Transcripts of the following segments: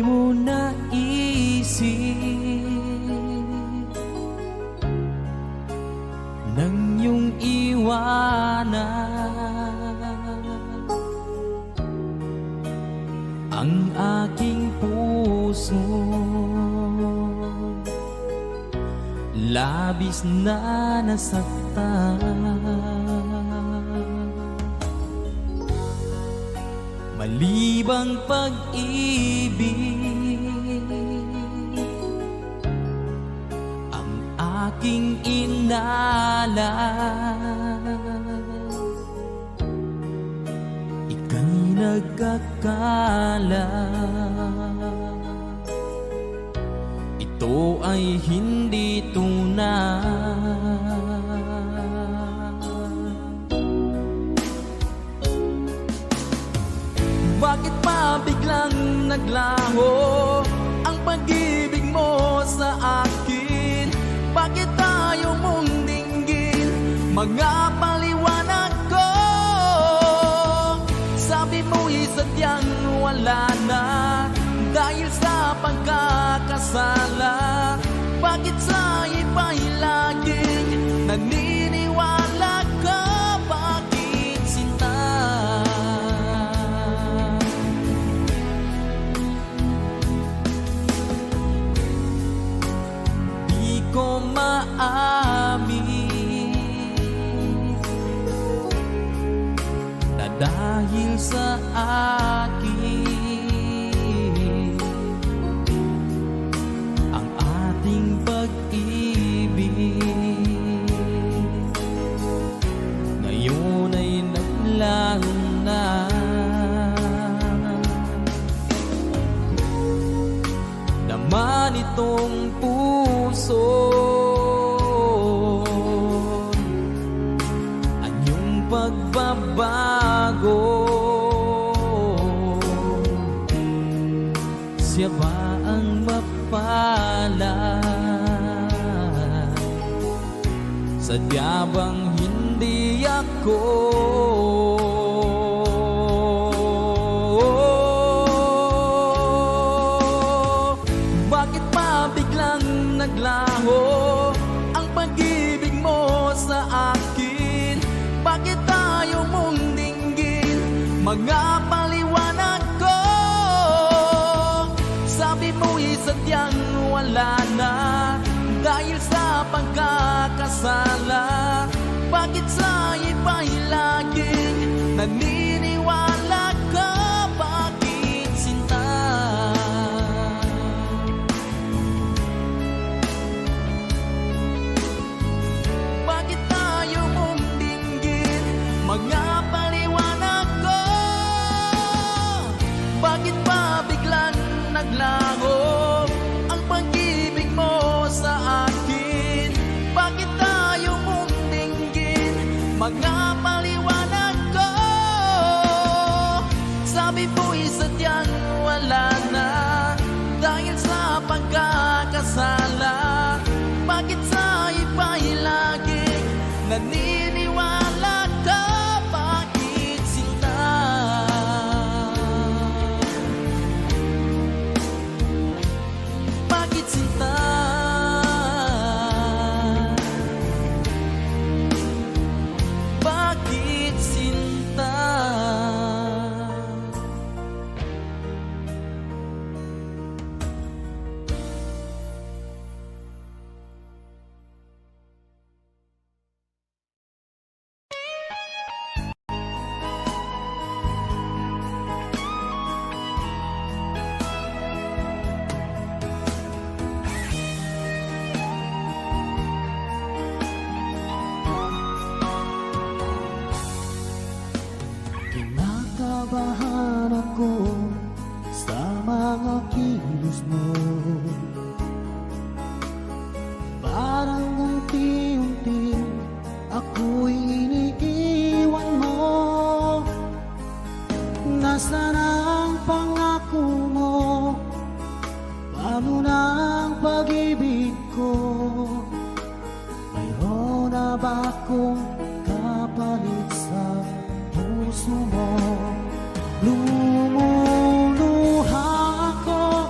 di mo naisip nang iyong iwanan ang aking puso. Labis na nasaktan, malibang pag-ibig ang aking inalan. Ika'y nagkakala, ito ay hindi tunay. Bakit pa biglang naglaho ang pag-ibig mo sa akin? Bakit tayo mong dinggin mga paliwanag ko? Sabi mo'y sadyang wala na dahil sa pagkakasala. Bakit sa iba'y laging naniniwala ka? Bakit sinta? Di ko maamin na dahil sa akin ngayon ay naglaho na. Naman itong puso ang iyong pagbabago. Siya ba ang mapalad? Sadya bang hindi ako? Bakit pa biglang naglaho ang pag-ibig mo sa akin? Bakit tayo mong dinggin mga paliwanag ko? Sabi mo'y sadyang wala na dahil sa pagkakasala. Bakit sa iba'y laging naniniwala ka? Bakit sinta? Bakit tayo mong dinggin mga paliwanag ko? Bakit pa biglang naglaho ang pag-ibig mo sa akin? Bakit tayo mong dinggin mga paliwanag ko? Sabi mo'y sadyang wala na dahil sa pagkakasala. Bakit sa iba'y laging naniniwala ka? Bakit sinta? Bakit sinta? Bakit sinta? Kinakabahan ako sa mga kilos mo. Parang unti-unti ako'y iniiwan mo. Nasaan ang pangako mo? Paano na ang pag-ibig ko? Mayroon na ba akong kapalit sa puso mo? Lumuluha ako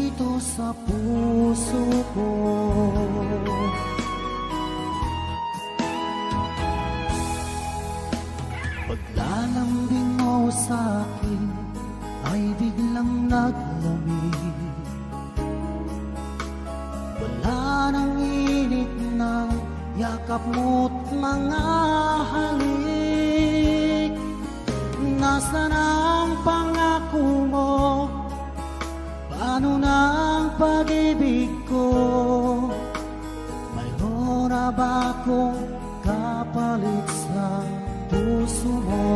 dito sa puso ko. Paglalambing mo sa'kin ay biglang naglamig. Wala nang init ng yakap mo't mga halik. Nasaan ang pangako mo? Paano na ang pag-ibig ko? Mayroon na ba akong kapalit sa puso mo?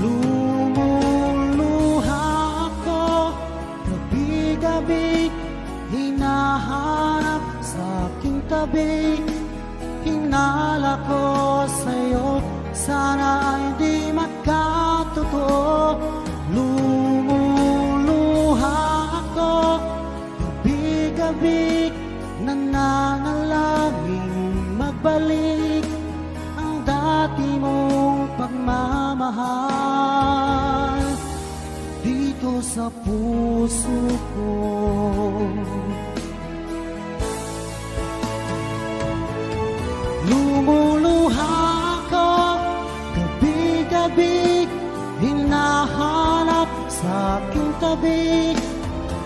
Lumuluha ako, gabi-gabi hinahanap sa aking tabi. Hinala ko sa'yo, sana ay di magkatotoo. Lumuluha ako, gabi-gabi nananalangin magbalik ang dati mong pagmamahal dito sa puso ko. Lumuluha ako, gabi-gabi hinahanap sa aking tabi.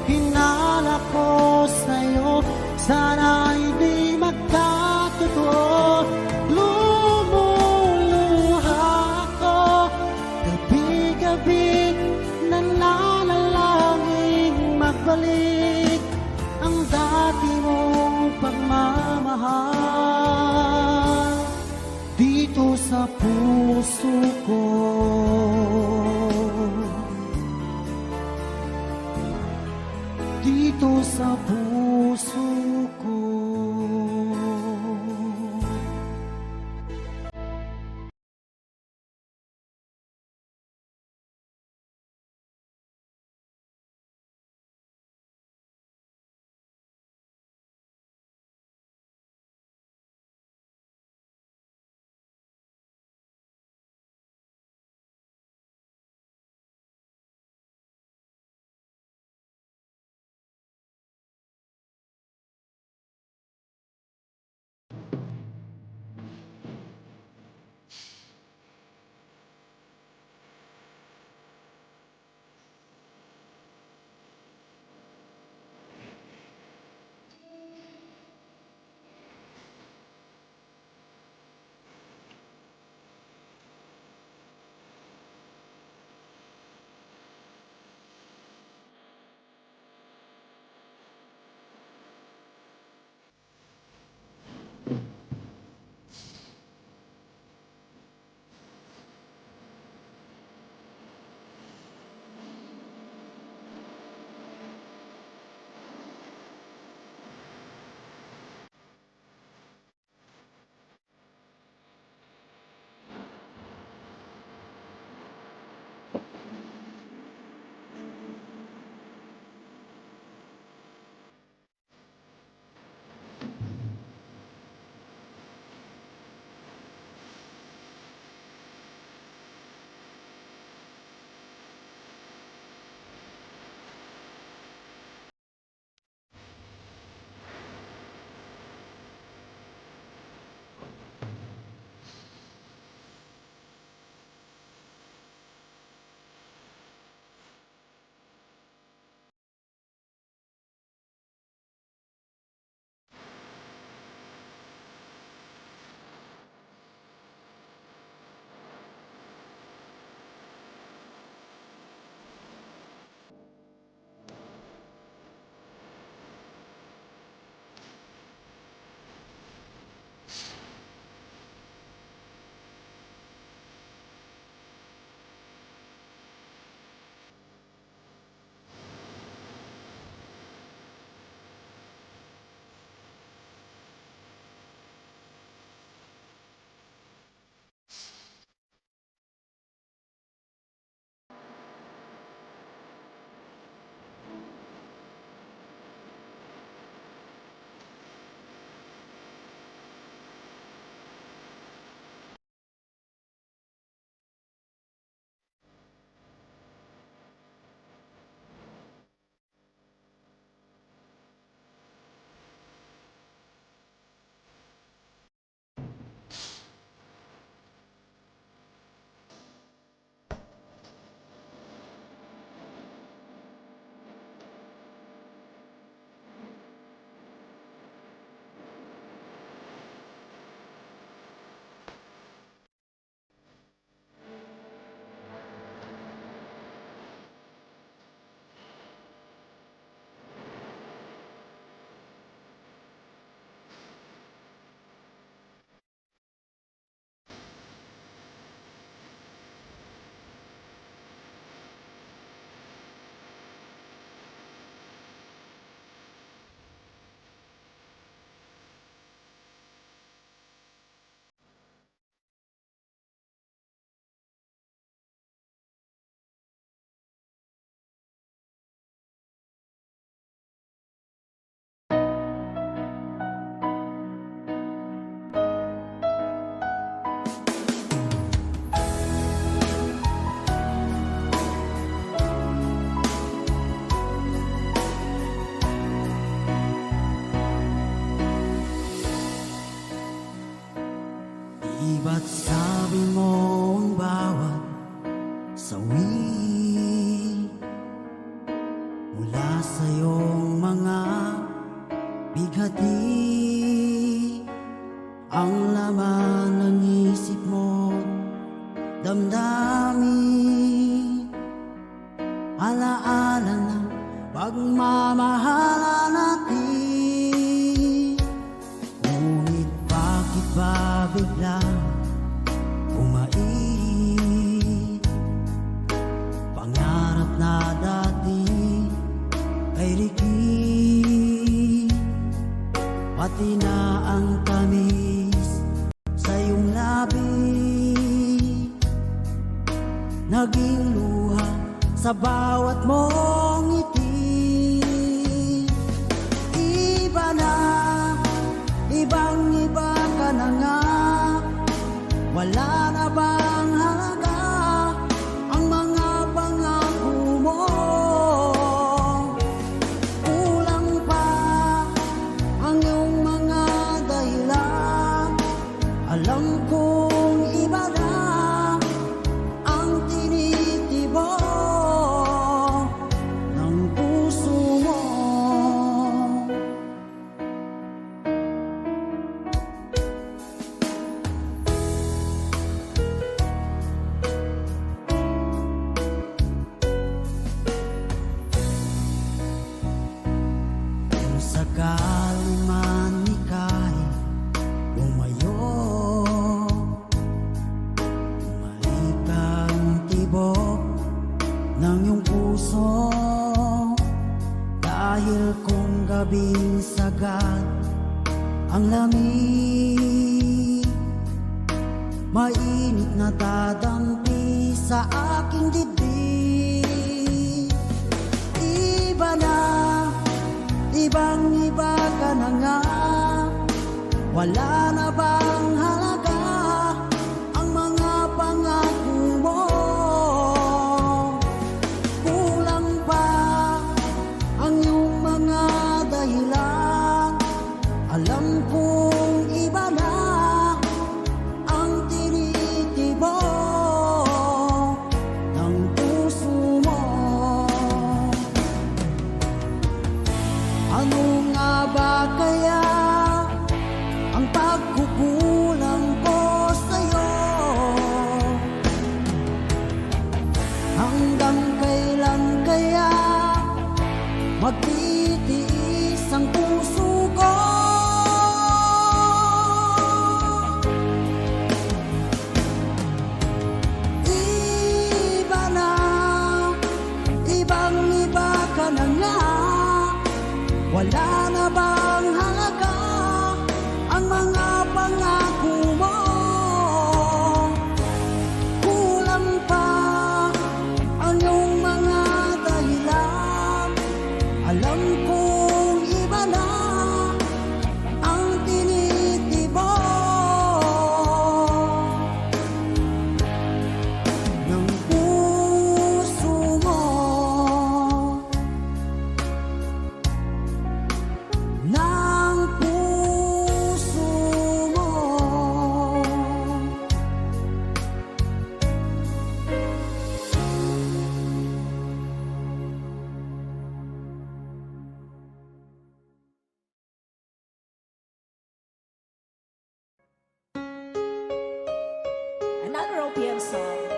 Hinala ko sa'yo, sana hindi magkatotoo. Lumuluha ako, gabi-gabi nananalangin magbalik ang dati mong pagmamahal dito sa puso ko. Dito sa puso ko. ba't sabi mo ang bawat sawi mula sa iyong mga bighati ang laman ng isip mo, damdamin, alaala ng pagmamahala natin. Ngunit bakit ba biglang umait? Pangarap na dati ay rikit, pati na ang tamis sa iyong labi, naging luha sa bawat mong ngiti. Iba na, ibang-iba ka na nga, wala na bang halaga ang mga pangako mo? Kulang pa ang iyong mga dahilan, alam kong iba na ang tinitibok ng puso mo. Kung sakali man ika'y umayo, bumalik ang tibok ng iyong puso, dahil kung gabing sagad ang lamig, mainit na dadampi sa aking dibdib. Iba na, ibang-iba ka na nga, wala na bang halaga ang mga pangako mo? Kulang pa ang iyong mga dahilan, alam kong iba na ang tinitibok ng puso mo. Ano nga ba kaya ang pagkukulang ko sa'yo? Hanggang kailan kaya magtitiis ang puso ko? Iba na, ibang-iba ka na nga, wala na bang halaga ang mga pangako mo? Kulang pa ang iyong mga dahilan, alam kong iba na ang tinitibok ng puso mo. Ng puso mo. Another OPM song.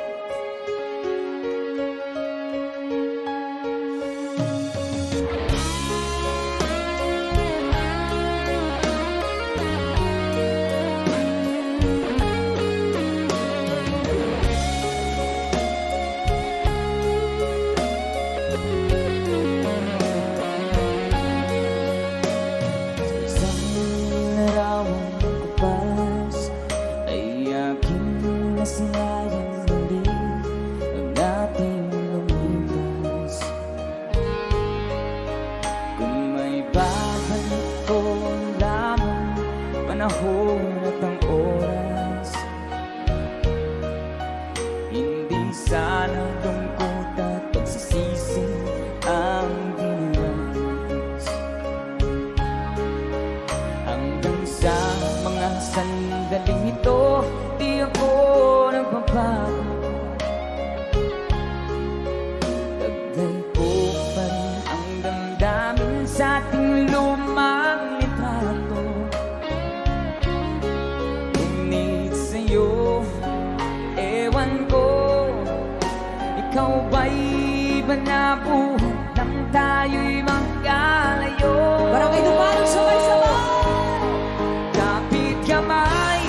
Isang larawang kapas ay aking nasilayang muli ang ating lumipas. Kung may babalik ko lamang panahon at ang oras, hindi sana lungkot at pagsisisi ang dinanas. Hanggang sa mga sandaling ito, di magbabago. Taglay ko pa rin ang damdamin sa ating lumang litrato. Ngunit sa'yo, ewan ko, ikaw ba'y iba na buhat nang tayo'y magkalayo? Barangay Dumarang sabay-sabay! Kapit kamay,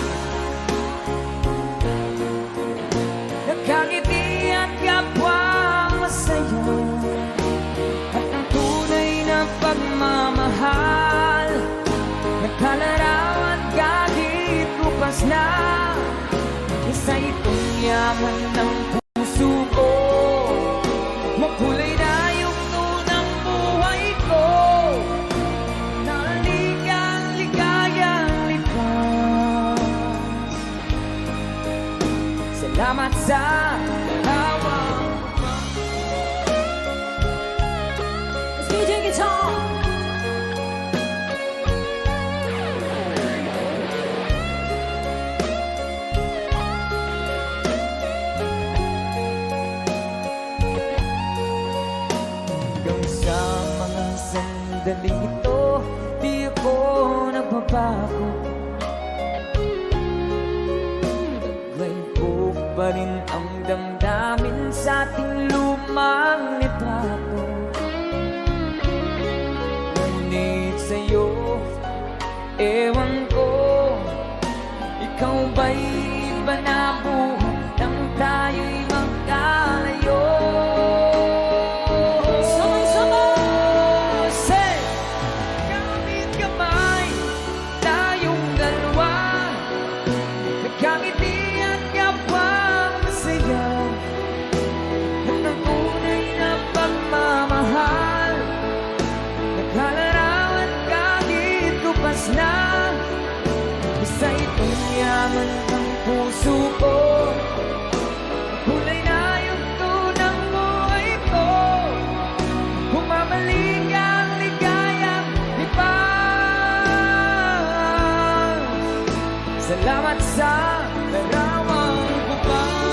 nakangiti at kapwang masaya, at ang tunay na pagmamahal, nagkalarawan kahit bukas na. Isa itong yaman ng puso ko, makulay na yung tunang buhay ko, naligang ligayang likas. Salamat sa dalawa. Let's DJ guitar! Hanggang sa mga sandaling ito, di ako nagbabago. Taglay ko pa rin ang damdamin sa ating lumang litrato. Ngunit sa'yo, ewan ko, ikaw ba'y iba na buhat nang tayo'y magkalayo? Sabay-sabay! Say, kapit kamay, tayong dalawa, nagkangiti at kapwang masaya, at ang tunay na pagmamahal, nagkalarawan kahit kupas na. Isa itong yaman ng puso ko, kulay na yung tunang buhay ko, bumabalik ang ligayang lipas. Salamat sa larawang bubang.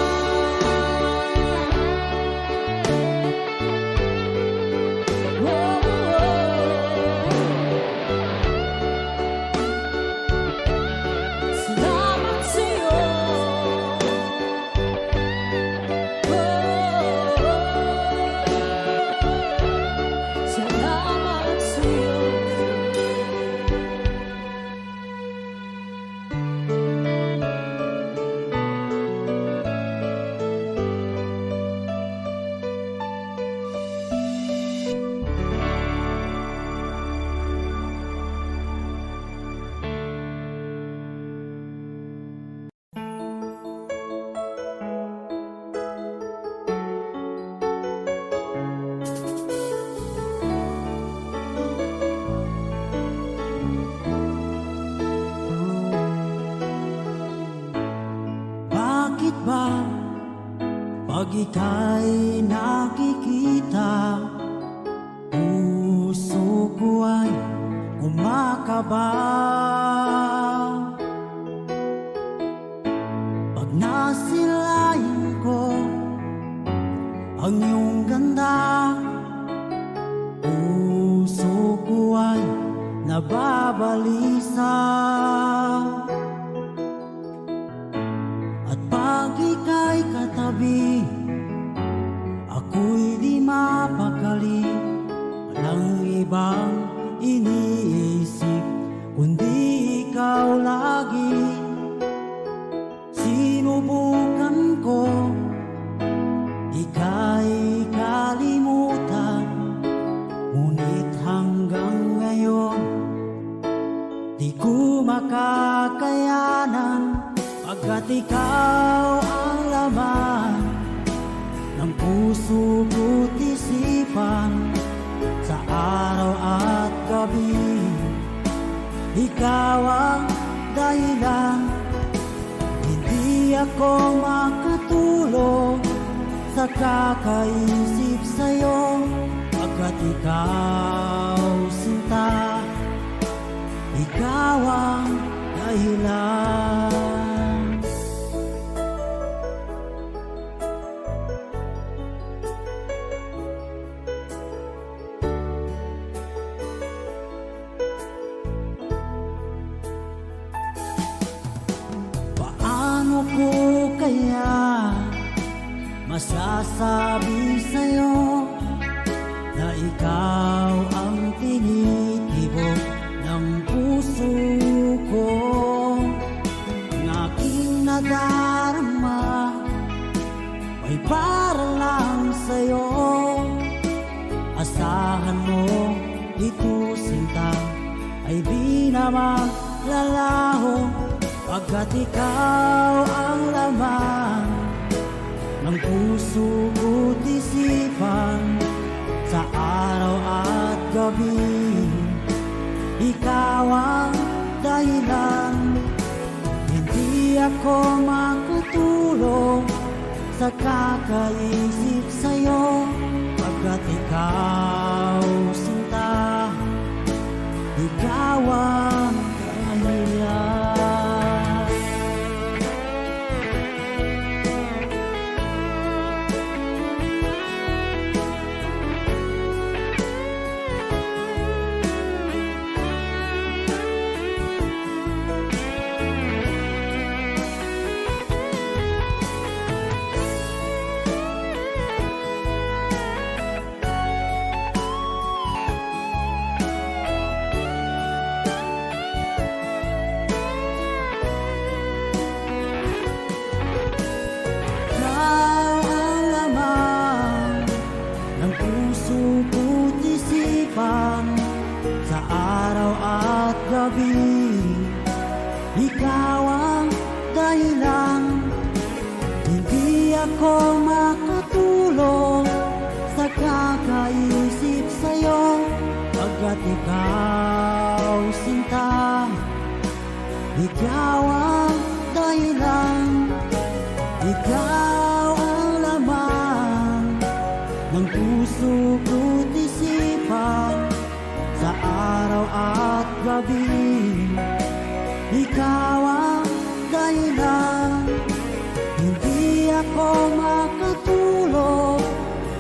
Salamat sa'yo. Salamat sa'yo. Bakit ba pag ika'y nakikita, puso ko ay kumakaba? Pag nasilayan ko ang iyong ganda, puso ko ay nababalisa. At pag ika'y katabi, ako'y di mapakali. Walang ibang iniisip kundi ikaw lagi. Sinubukan ko ika'y kalimutan, ngunit hanggang ngayon di ko makakayanan. Pagkat ikaw ang laman ng puso ko't isipan, sa araw at gabi, ikaw ang dahilan. Hindi ako makatulog sa kakaisip sa'yo, pagkat ikaw, sinta, ikaw ang dahilan. ko kaya masasabi sa'yo na ikaw ang tinitibok ng puso ko? Ang aking nadarama ay para lang sa'yo. Asahan mo, ito sinta ay di na maglalaho, pagkat ikaw ang laman ng puso ko't isipan. Sa araw at gabi, ikaw ang dahilan. Hindi ako makatulog sa kakaisip sa'yo, pagkat ikaw sinta, ikaw ang dahilan. Sa araw at gabi, ikaw ang dahilan. Hindi ako makatulog sa kakaisip sa'yo, pagkat ikaw sinta, ikaw ang dahilan. Ikaw ang laman ng puso ko't isipan. Sa araw at gabi, ikaw ang dahilan. Hindi ako makatulog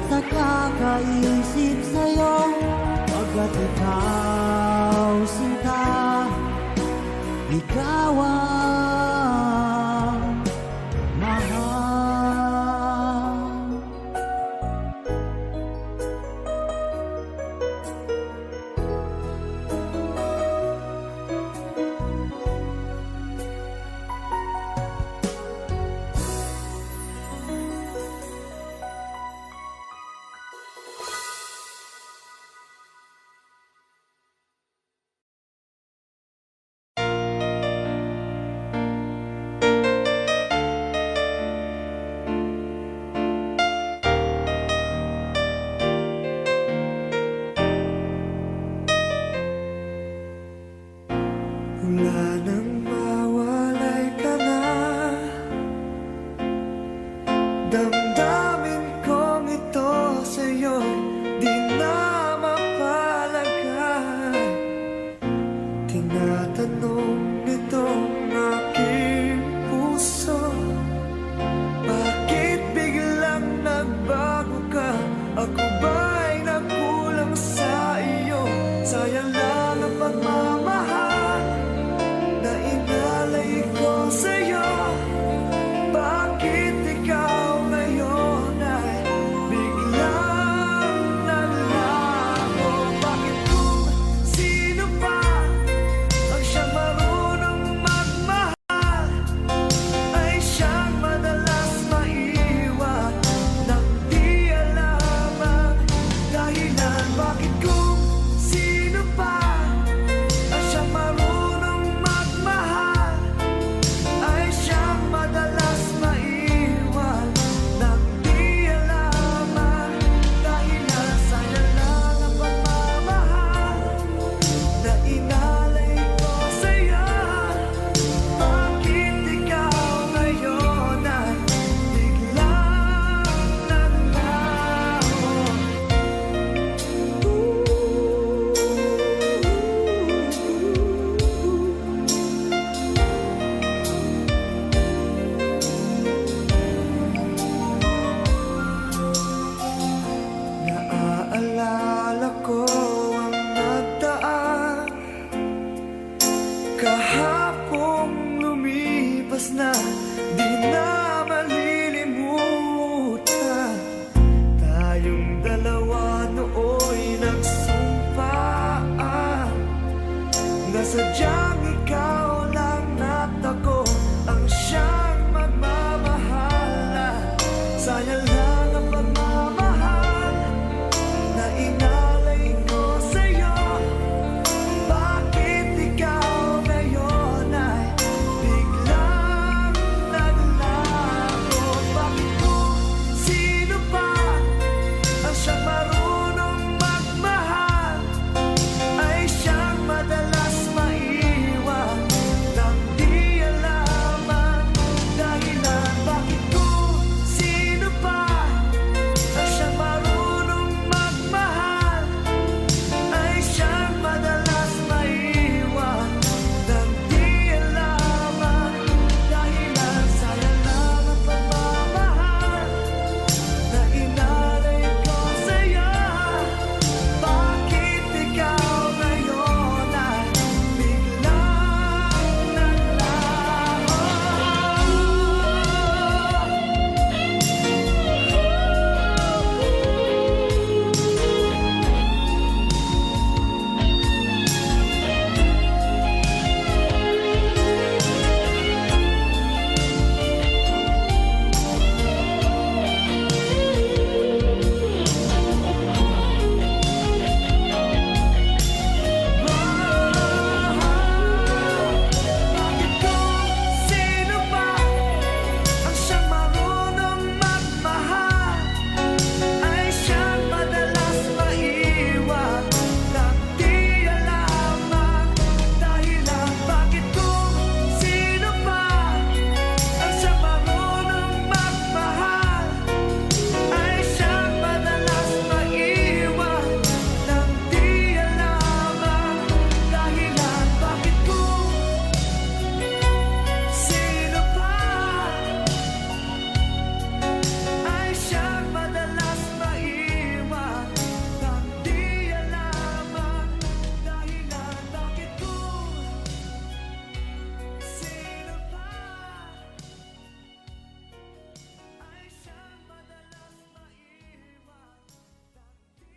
sa kakaisip sa'yo, pagkat ikaw sinta, ikaw ang mahal. Wala nang mawalay ka na, damdamin kong ito sa'yo'y di na mapalagay. Tinatanong nitong aking puso, bakit biglang nagbago ka? Ako ba'y nagkulang sa iyo? Sayang lang ang pagmamahal na inalay ko sa'yo. Bakit ikaw ngayon ay biglang naglaho? Bakit kung sino pa ang siyang marunong magmahal ay siyang madalas maiwan nang di alam ang dahilan? Bakit kung sino pa na sadyang ikaw lang at ako ang siyang magmamahala. Sayang lang ang pagmamahal na inalay ko sa'yo. Bakit ikaw ngayon ay biglang naglago? Bakit kung sino pa ang siyang marunong magmahal ay siyang madalas maiwan nang di alam ang dahilan? Bakit kung sino pa ang siyang marunong magmahal ay siyang madalas maiwan nang di alam ang dahilan? Sayang lang ang pagmamahal na inalay ko sa'yo. Bakit ikaw ngayon ay biglang naglaho? Bakit kung sino pa ang siyang marunong magmahal ay siyang madalas maiwan nang di alam ang dahilan? Bakit kung sino pa ang siyang marunong magmahal ay siyang madalas maiwan nang di alam ang dahilan? Bakit kung sino pa ay siyang madalas maiwan nang di alam ang dahilan? Bakit kung sino pa ay siyang madalas maiwan nang di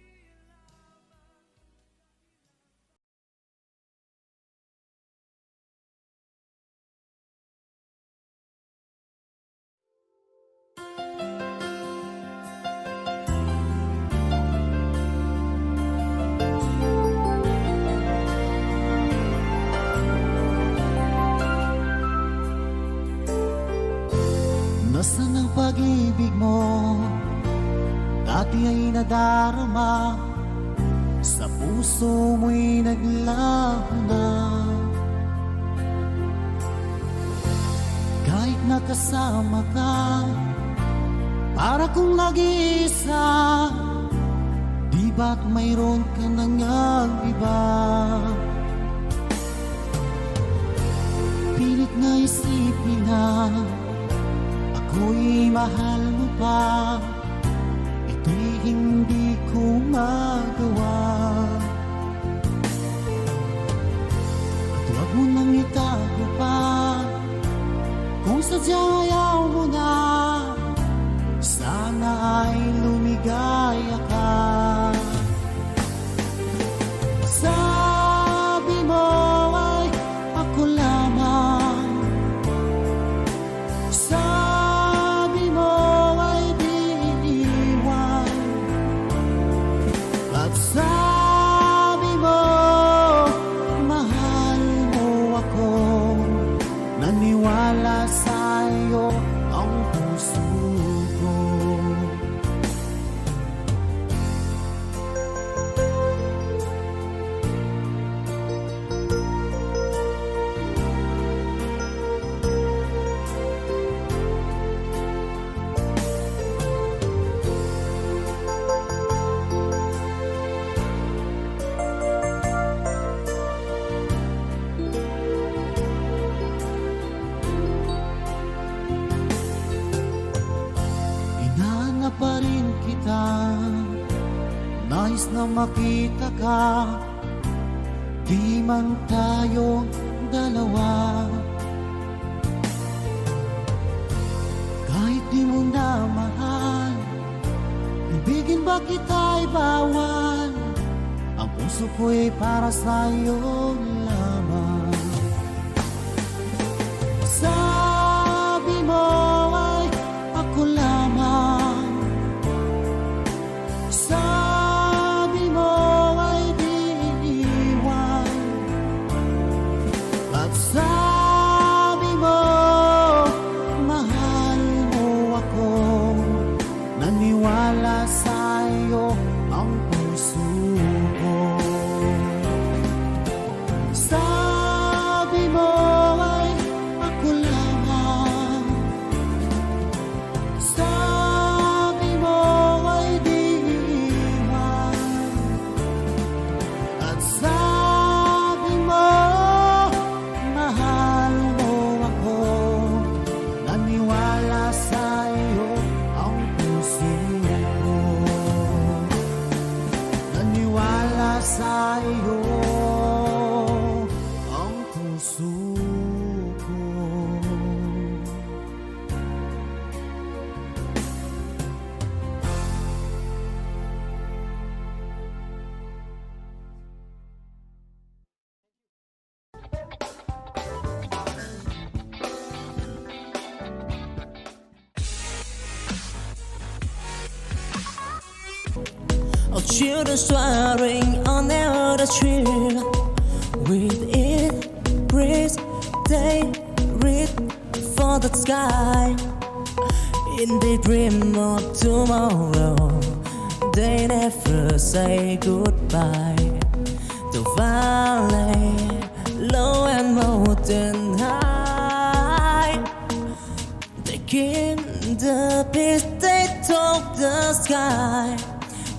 Nasaan ang pag-ibig mo? Dati ay nadarama, sa puso mo'y naglaho na. Kahit nakasama ka, para kung nag-iisa, di ba't mayroon ka nang iba? Pilit na isipin na ako'y mahal mo pa, ito'y hindi ko magawa. At huwag mo nang itago pa, kung sadyang ayaw mo na, sana ay lumigaya ka. Sabi mo ay ako lamang, sabi mo ay di iiwan, at sabi mo mahal mo ako. Naniwala sa'yo ang puso ko. Hinahanap pa rin kita, nais na makita ka, di man tayo dalawa. Kahit di mo na mahal, ibigin ba kita'y bawal? Ang puso ko'y para sa'yo lamang. of children swearing on the tree. With it, breeze, they reach for the sky. In the dream of tomorrow, they never say goodbye. The valley, low and mountain high, they give the peace they took the sky.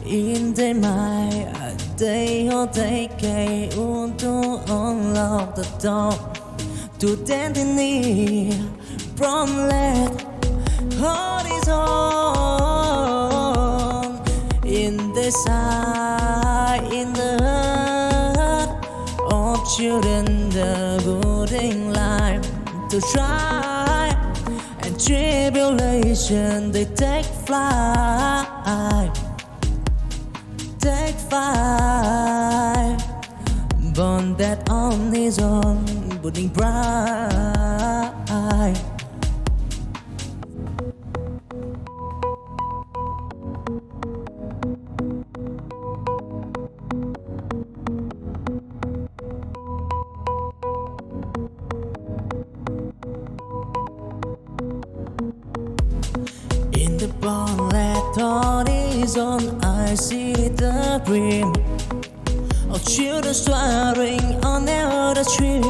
In the mind, they hold they came to unlock the door to destiny from let horizon. In the side, in the heart of children, the good in life to try and tribulation they take flight, take flight. Born that on his own, burning bright. In the bonnet horizon, I see the dream of children swearing on the tree.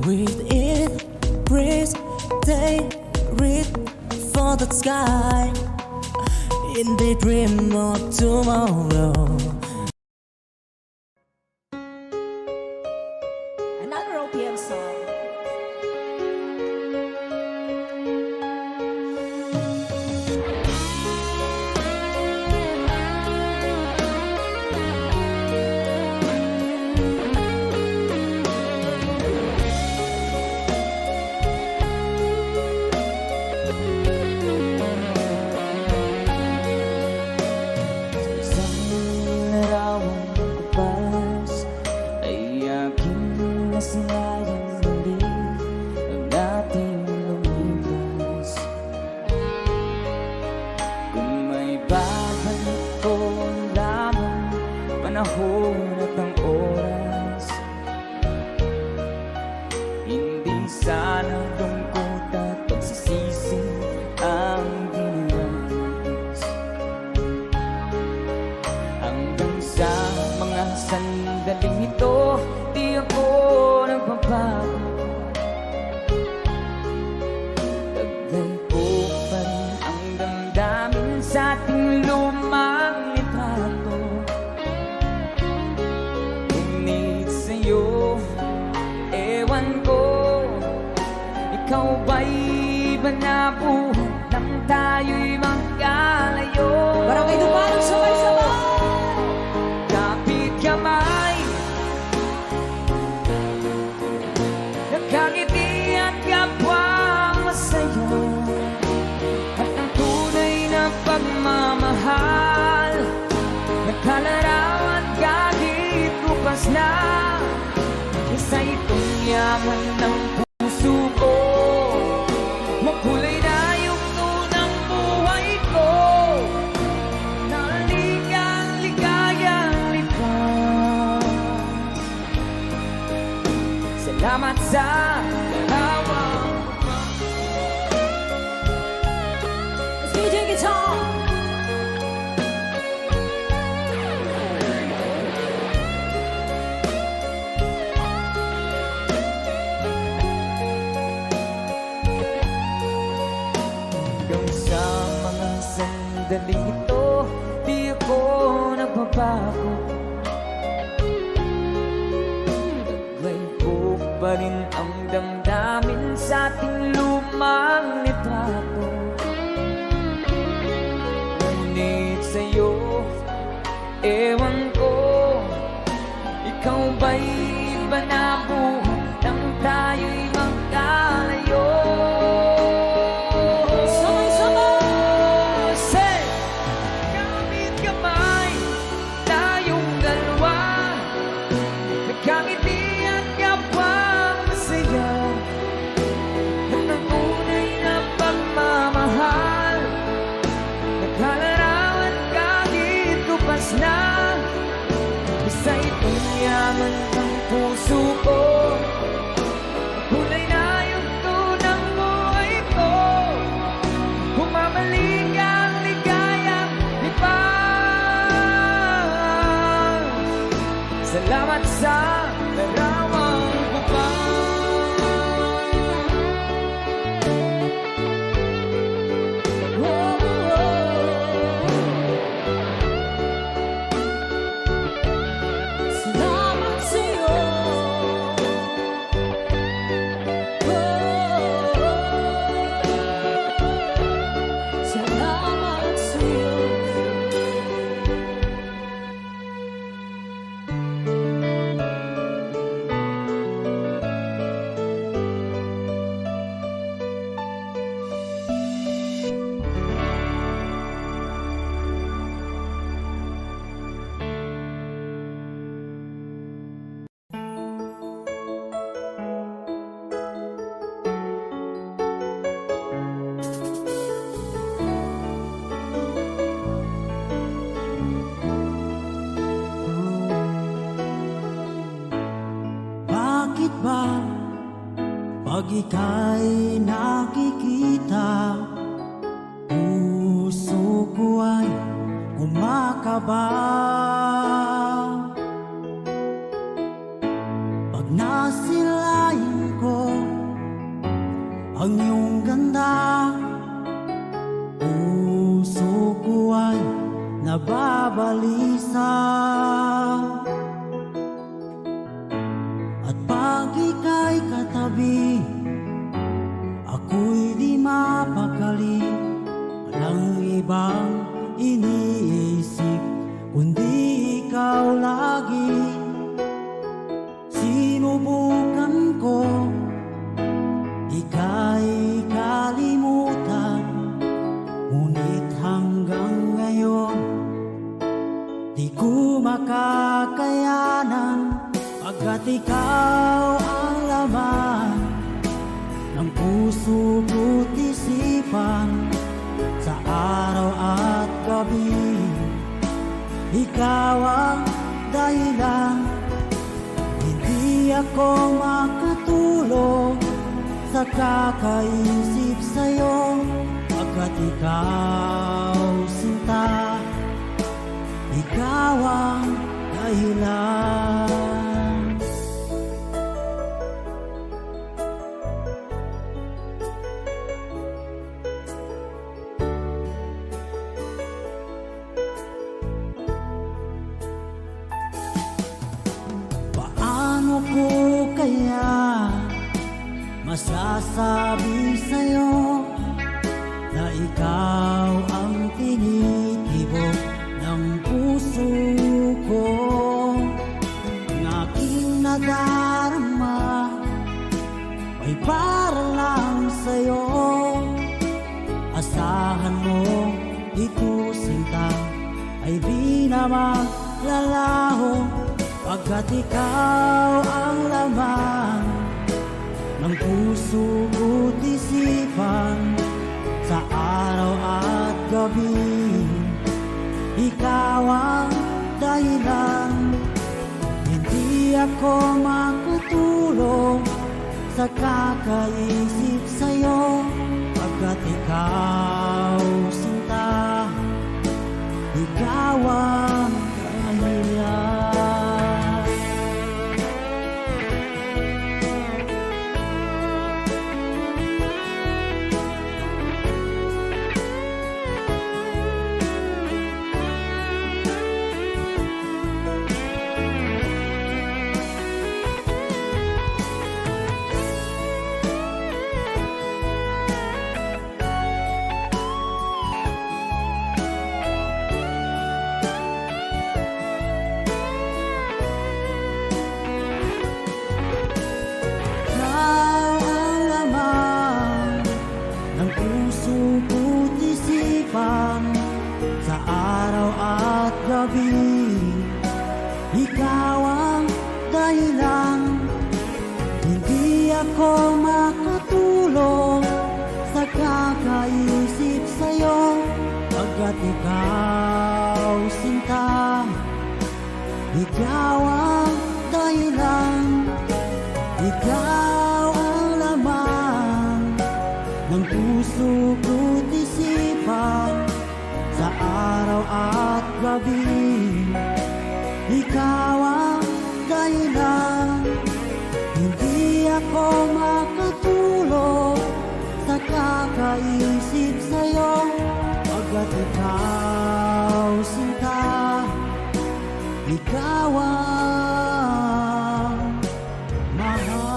With it, breeze, they reach for the sky. In the dream of tomorrow. Another OPM song. Sinayang muli ang ating lumipas. Kung may babalik ko lamang panahon at ang oras, hindi sana lungkot at pagsisisi ang dinanas. Hanggang sa mga sandaling ito, di ako nagbabago. Taglay ko pa rin ang damdamin sa ating lumang litrato. Ngunit sa'yo, ewan ko, ikaw ba'y iba na buhay nang tayo'y magkalayo? Barangay Duparang sabay-sabay. Kapit kamay, nakangiti at kapwa masaya, at ang tunay na pagmamahal, nakalarawan kahit bukas na. Isa itong yaman ng puso ko, makulay na yugto ng buhay ko, naligang ligayang likas. Salamat sa hawa. Let's DJ guitar. Hanggang sa mga sandaling ito, di ako nagbabago. Taglay ko pa rin ang damdamin sa ating lumang litrato. Ngunit sa'yo, ewan ko, ikaw ba'y iba na buhay nang tayo'y magkalayo? Say, kapit kamay, tayong dalawa, nagkangiti at kapwa masaya, at ang tunay na pagmamahal, nagkalarawan kahit kupas na. ba pag ika'y nakikita? Puso ko ay kumakaba pag nasilayan ko ang iyong ganda. Puso ko ay nababalisa at pag ika'y katabi, ako'y di mapakali. Walang ibang iniisip kundi ikaw lagi. Sinubukan ko ika'y kalimutan, ngunit hanggang ngayon di ko makakayanan, pagkat ikaw ang laman ng puso ko't isipan. Sa araw at gabi, ikaw ang dahilan. Hindi ako makatulog sa kakaisip sa'yo, pagkat ikaw, sinta, ikaw ang dahilan. Paano ko kaya masasabi sa'yo na ikaw ang tinitibok ng puso ko? Ang aking nadarama ay para lang sa'yo. Asahan mo ito, sinta, ay di na maglalaho, pagkat ikaw ang laman ng puso ko't isipan. Sa araw at gabi, ikaw ang dahilan. Hindi ako makatulog sa kakaisip sa'yo, pagkat ikaw, sinta, ikaw ang dahilan. Sa araw at gabi, ikaw ang dahilan. Hindi ako makatulog sa kakaisip sa'yo, pagkat ikaw, sinta, ikaw ang dahilan. Ikaw ang laman ng puso ko't isipan. Sa araw at gabi, ikaw ang dahilan. Hindi ako makatulog sa kakaisip sa'yo, pagkat ikaw, sinta, ikaw ang mahal.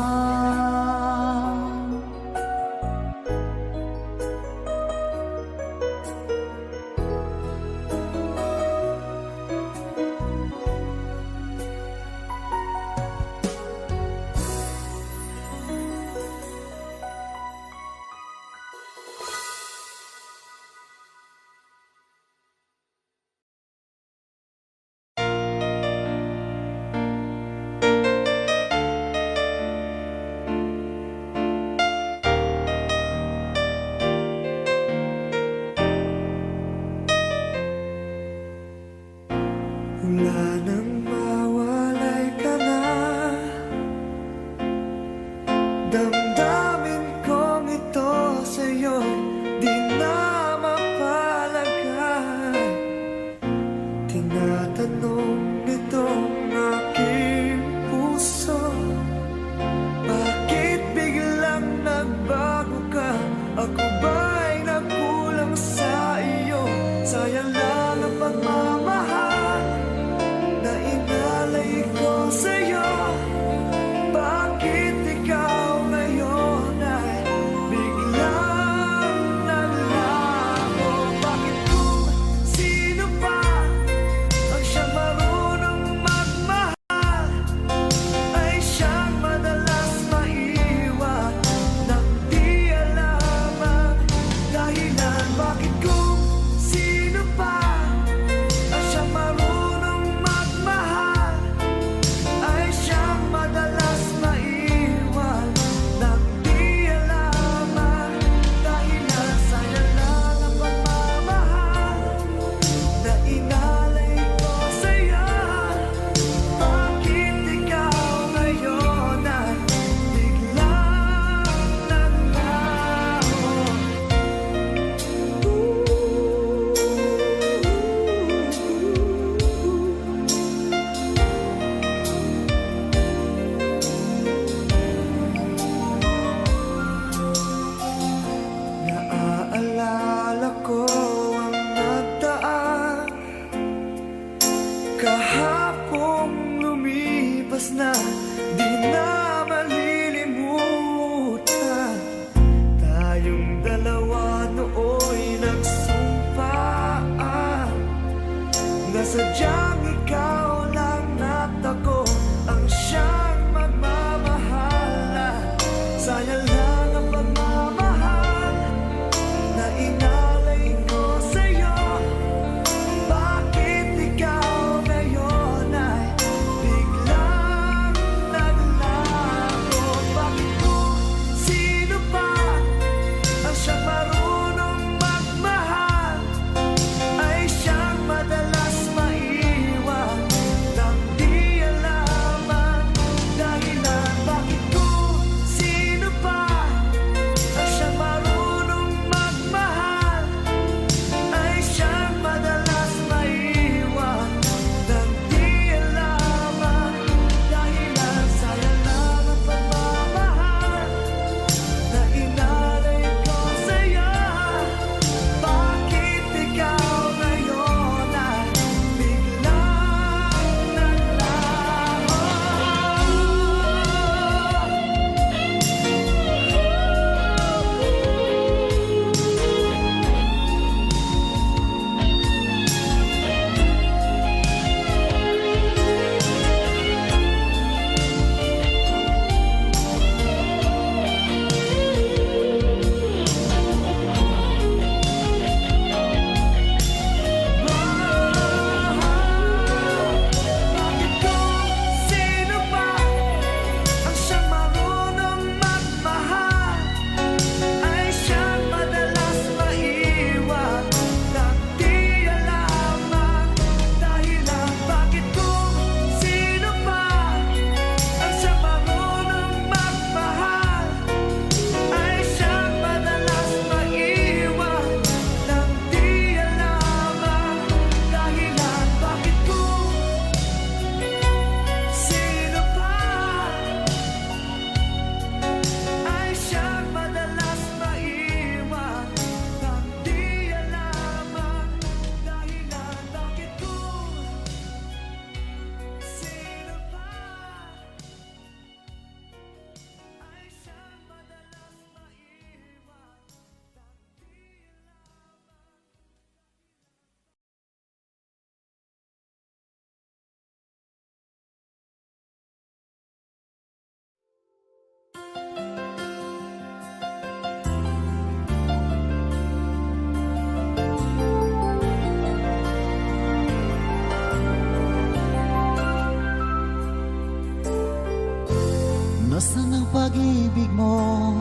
Nasaan ang pag-ibig mo?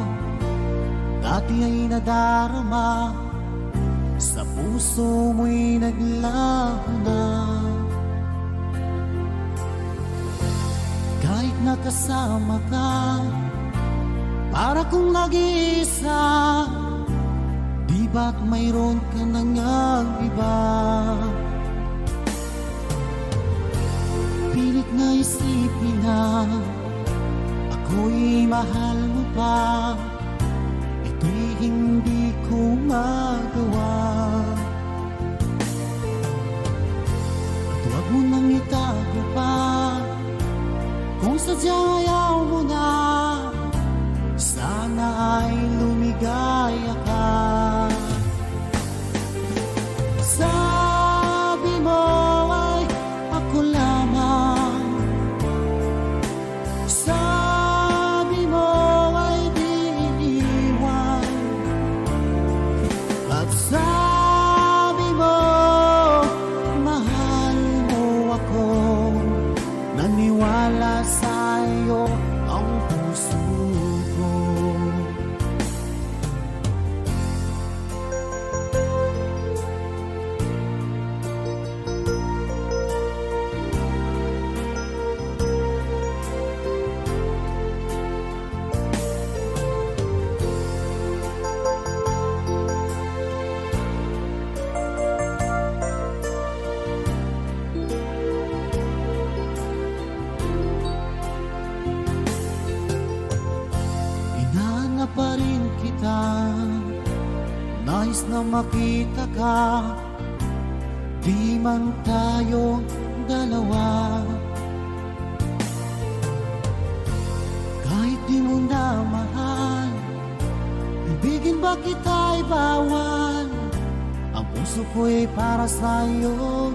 Dati ay nadarama, sa puso mo'y naglaho na. Kahit nakasama ka, para kong nag-iisa, di ba't mayroon ka nang iba? Pilit na isipin na ako'y mahal mo pa, ito'y hindi ko magawa. At huwag mo nang itago pa, kung sadyang ayaw mo na, sana ay lumigaya ka. Sabi mo ay ako lamang, sabi mo ay di iniwan, at sabi mo mahal mo ako. Naniwala sa'yo ang puso ko. Hinahanap pa rin kita, nais na makita ka, di man tayo dalawa. Kahit di mo na mahal, ibigin ba kita'y bawal? Ang puso ko'y para sa'yo